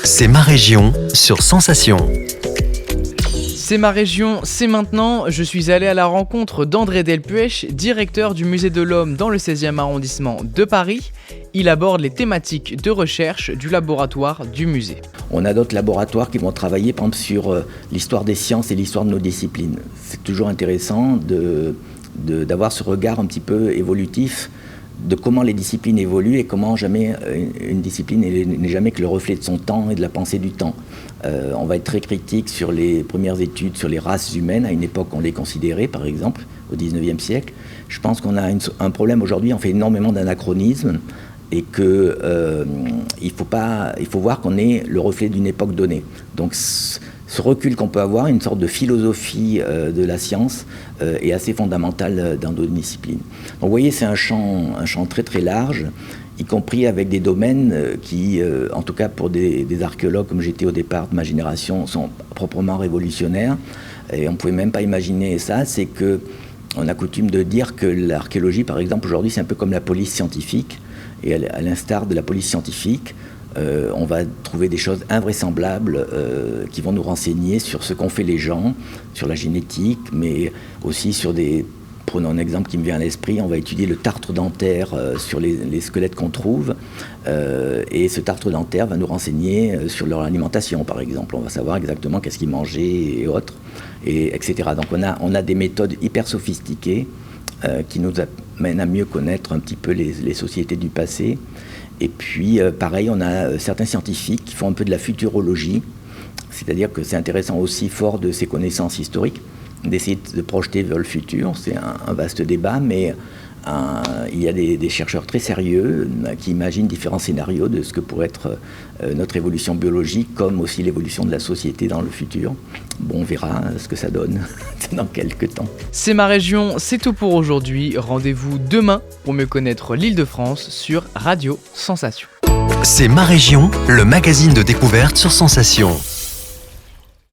C'est ma région sur Sensation. C'est ma région, c'est maintenant. Je suis allé à la rencontre d'André Delpuech, directeur du Musée de l'Homme dans le 16e arrondissement de Paris. Il aborde les thématiques de recherche du laboratoire du musée. On a d'autres laboratoires qui vont travailler par exemple sur l'histoire des sciences et l'histoire de nos disciplines. C'est toujours intéressant d'avoir ce regard un petit peu évolutif de comment les disciplines évoluent et comment jamais une discipline n'est jamais que le reflet de son temps et de la pensée du temps. On va être très critique sur les premières études sur les races humaines. À une époque, on les considérait, par exemple, au 19e siècle. Je pense qu'on a un problème aujourd'hui, on fait énormément d'anachronismes et qu'il faut voir qu'on est le reflet d'une époque donnée. Donc ce recul qu'on peut avoir, une sorte de philosophie de la science, est assez fondamental dans d'autres disciplines. Donc vous voyez, c'est un champ très très large, y compris avec des domaines qui, en tout cas pour des archéologues comme j'étais au départ de ma génération, sont proprement révolutionnaires. Et on ne pouvait même pas imaginer ça, c'est qu'on a coutume de dire que l'archéologie, par exemple, aujourd'hui, c'est un peu comme la police scientifique. Et à l'instar de la police scientifique, on va trouver des choses invraisemblables qui vont nous renseigner sur ce qu'ont fait les gens, sur la génétique, mais aussi sur prenons un exemple qui me vient à l'esprit, on va étudier le tartre dentaire sur les squelettes qu'on trouve, et ce tartre dentaire va nous renseigner sur leur alimentation, par exemple. On va savoir exactement qu'est-ce qu'ils mangeaient et autres, etc. Donc on a des méthodes hyper sophistiquées qui nous amènent à mieux connaître un petit peu les sociétés du passé. Et puis, pareil, on a certains scientifiques qui font un peu de la futurologie, c'est-à-dire que c'est intéressant aussi, fort de ces connaissances historiques, d'essayer de projeter vers le futur. C'est un vaste débat, mais il y a des chercheurs très sérieux qui imaginent différents scénarios de ce que pourrait être notre évolution biologique, comme aussi l'évolution de la société dans le futur. Bon, on verra ce que ça donne dans quelques temps. C'est ma région, c'est tout pour aujourd'hui. Rendez-vous demain pour mieux connaître l'Île-de-France sur Radio Sensation. C'est ma région, le magazine de découverte sur Sensation.